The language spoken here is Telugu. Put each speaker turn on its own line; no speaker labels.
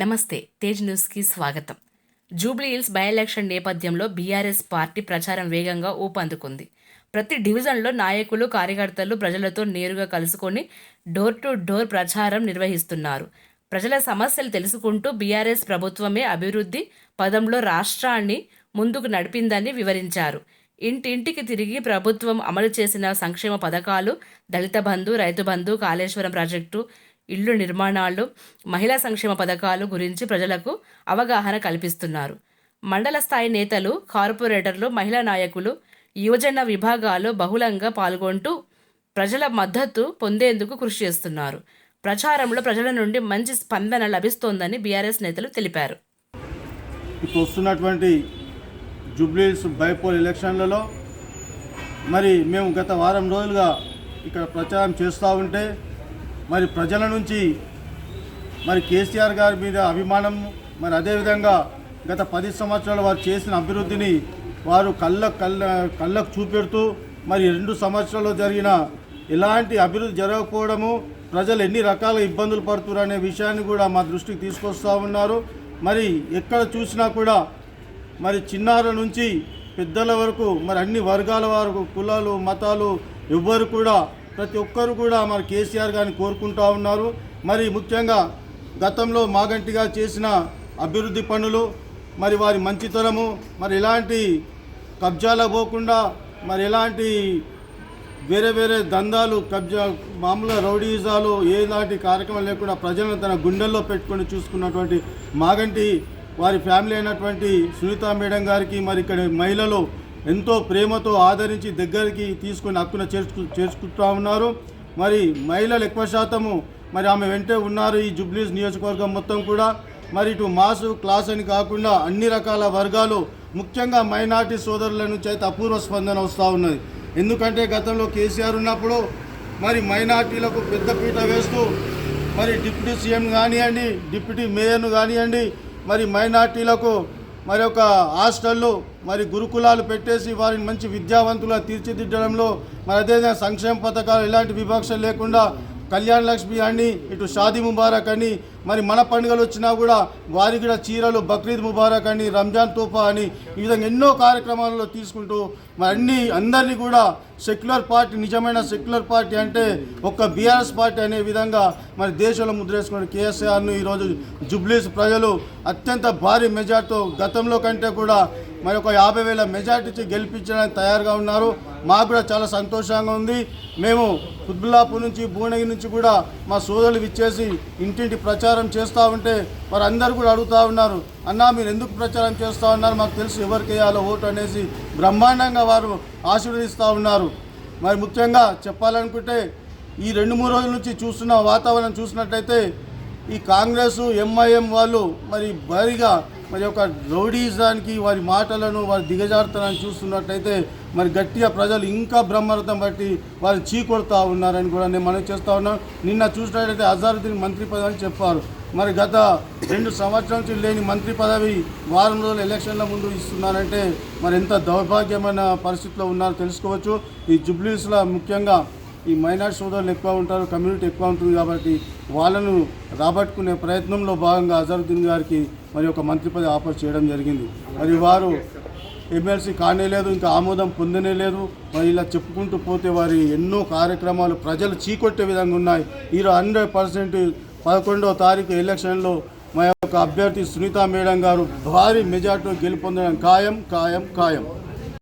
నమస్తే, తేజ్ న్యూస్కి స్వాగతం. జూబ్లీహిల్స్ బై ఎలక్షన్ నేపథ్యంలో బీఆర్ఎస్ పార్టీ ప్రచారం వేగంగా ఊపందుకుంది. ప్రతి డివిజన్లో నాయకులు, కార్యకర్తలు ప్రజలతో నేరుగా కలుసుకొని డోర్ టు డోర్ ప్రచారం నిర్వహిస్తున్నారు. ప్రజల సమస్యలు తెలుసుకుంటూ బీఆర్ఎస్ ప్రభుత్వమే అభివృద్ధి పదంలో రాష్ట్రాన్ని ముందుకు నడిపిందని వివరించారు. ఇంటింటికి తిరిగి ప్రభుత్వం అమలు చేసిన సంక్షేమ పథకాలు, దళిత బంధు, రైతు బంధు, కాళేశ్వరం ప్రాజెక్టు, ఇళ్లు నిర్మాణాలు, మహిళా సంక్షేమ పథకాలు గురించి ప్రజలకు అవగాహన కల్పిస్తున్నారు. మండల స్థాయి నేతలు, కార్పొరేటర్లు, మహిళా నాయకులు, యువజన విభాగాలు బహుళంగా పాల్గొంటూ ప్రజల మద్దతు పొందేందుకు కృషి చేస్తున్నారు. ప్రచారంలో ప్రజల నుండి మంచి స్పందన లభిస్తోందని బీఆర్ఎస్ నేతలు తెలిపారు.
ఇప్పుడు వస్తున్నటువంటి జూబ్లీహిల్స్ బైపోల్ ఎలక్షన్లలో మరి మేము గత వారం రోజులుగా ఇక్కడ ప్రచారం చేస్తూ ఉంటే మరి ప్రజల నుంచి మరి కేసీఆర్ గారి మీద అభిమానం, మరి అదేవిధంగా గత 10 సంవత్సరాలు వారు చేసిన అభివృద్ధిని వారు కళ్ళకు చూపెడుతూ మరి 2 సంవత్సరాల్లో జరిగిన ఎలాంటి అభివృద్ధి జరగకపోవడము, ప్రజలు ఎన్ని రకాల ఇబ్బందులు పడుతున్నారు అనే విషయాన్ని కూడా మా దృష్టికి తీసుకొస్తూ ఉన్నారు. మరి ఎక్కడ చూసినా కూడా మరి చిన్నారుల నుంచి పెద్దల వరకు మరి అన్ని వర్గాల వరకు, కులాలు, మతాలు ఎవ్వరు కూడా ప్రతి ఒక్కరు కూడా మరి కేసీఆర్ గారిని కోరుకుంటూ ఉన్నారు. మరి ముఖ్యంగా గతంలో మాగంటిగా చేసిన అభివృద్ధి పనులు, మరి వారి మంచితనము, మరి ఎలాంటి కబ్జాలకు పోకుండా, మరి ఎలాంటి వేరే దందాలు, కబ్జా, మామూలుగా రౌడీజాలు ఎలాంటి కార్యక్రమం లేకుండా ప్రజలను తన గుండెల్లో పెట్టుకొని చూసుకున్నటువంటి మాగంటి వారి ఫ్యామిలీ అయినటువంటి సునీత మేడం గారికి మరి ఇక్కడ మహిళలు ఎంతో ప్రేమతో ఆదరించి దగ్గరికి తీసుకొని హక్కున చేర్చుకుంటూ ఉన్నారు. మరి మహిళలు ఎక్కువ శాతము మరి ఆమె వెంటే ఉన్నారు. ఈ జూబ్లీహిల్స్ నియోజకవర్గం మొత్తం కూడా మరి ఇటు మాసు, క్లాస్ అని కాకుండా అన్ని రకాల వర్గాలు, ముఖ్యంగా మైనార్టీ సోదరుల నుంచి అయితే అపూర్వ స్పందన వస్తూ ఉన్నది. ఎందుకంటే గతంలో కేసీఆర్ ఉన్నప్పుడు మరి మైనార్టీలకు పెద్దపీట వేస్తూ మరి డిప్యూటీ సీఎం కానివ్వండి, డిప్యూటీ మేయర్ను కానివ్వండి, మరి మైనార్టీలకు మరి ఒక హాస్టళ్ళు, మరి గురుకులాలు పెట్టేసి వారిని మంచి విద్యావంతులుగా తీర్చిదిద్దడంలో, మరి అదేవిధంగా సంక్షేమ పథకాలు ఎలాంటి వివక్ష లేకుండా కళ్యాణ లక్ష్మి అని, ఇటు షాదీ ముబారక్ అని, మరి మన పండుగలు వచ్చినా కూడా వారికి కూడా చీరలు, బక్రీద్ ముబారక్ అని, రంజాన్ తోఫా అని, ఈ విధంగా ఎన్నో కార్యక్రమాలలో తీసుకుంటూ మరి అందరినీ కూడా సెక్యులర్ పార్టీ, నిజమైన సెక్యులర్ పార్టీ అంటే ఒక్క బీఆర్ఎస్ పార్టీ అనే విధంగా మరి దేశంలో ముద్రేసుకున్న కేసీఆర్ను ఈరోజు జూబ్లీహిల్స్ ప్రజలు అత్యంత భారీ మెజార్టీతో గతంలో కంటే కూడా మరి ఒక 50,000 మెజార్టీ గెలిపించడానికి తయారుగా ఉన్నారు. మాకు కూడా చాలా సంతోషంగా ఉంది. మేము కుత్బుల్లాపూర్ నుంచి, భువనగిరి నుంచి కూడా మా సోదరులు ఇచ్చేసి ఇంటింటి ప్రచారం చేస్తూ ఉంటే వారు అందరూ కూడా అడుగుతూ ఉన్నారు, అన్నా మీరు ఎందుకు ప్రచారం చేస్తూ ఉన్నారు, మాకు తెలుసు ఎవరికి వేయాలో ఓటు అనేసి బ్రహ్మాండంగా వారు ఆశీర్వదిస్తూ ఉన్నారు. మరి ముఖ్యంగా చెప్పాలనుకుంటే ఈ 2-3 రోజుల నుంచి చూస్తున్న వాతావరణం చూసినట్టయితే ఈ కాంగ్రెస్, ఎంఐఎం వాళ్ళు మరి భారీగా మరి ఒక రౌడీజానికి వారి మాటలను, వారి దిగజారుతనాన్ని చూస్తున్నట్టయితే మరి గట్టిగా ప్రజలు ఇంకా బ్రహ్మరథం బట్టి వారు చీకొడుతూ ఉన్నారని కూడా నేను మనం చేస్తూ ఉన్నాను. నిన్న చూసినట్టయితే అజారుద్దీన్ మంత్రి పదవి అని చెప్పారు. మరి గత 2 సంవత్సరాల నుంచి లేని మంత్రి పదవి వారం రోజులు ఎలక్షన్ల ముందు ఇస్తున్నారంటే మరి ఎంత దౌర్భాగ్యమైన పరిస్థితిలో ఉన్నారో తెలుసుకోవచ్చు. ఈ జూబ్లీహిల్స్లో ముఖ్యంగా ఈ మైనార్టీ సోదరులు ఎక్కువ ఉంటారు, కమ్యూనిటీ ఎక్కువ ఉంటుంది కాబట్టి వాళ్ళను రాబట్టుకునే ప్రయత్నంలో భాగంగా అజారుద్దీన్ గారికి మరి ఒక మంత్రి పదవి ఆఫర్ చేయడం జరిగింది. మరి వారు ఎమ్మెల్సీ కానేలేదు, ఇంకా ఆమోదం పొందనే లేదు. మరి ఇలా చెప్పుకుంటూ పోతే వారి ఎన్నో కార్యక్రమాలు ప్రజలు చీకొట్టే విధంగా ఉన్నాయి. ఈరోజు 100% 11వ తారీఖు ఎలక్షన్లో మా యొక్క అభ్యర్థి సునీత మేడం గారు భారీ మెజార్టీతో గెలుపొందడం ఖాయం.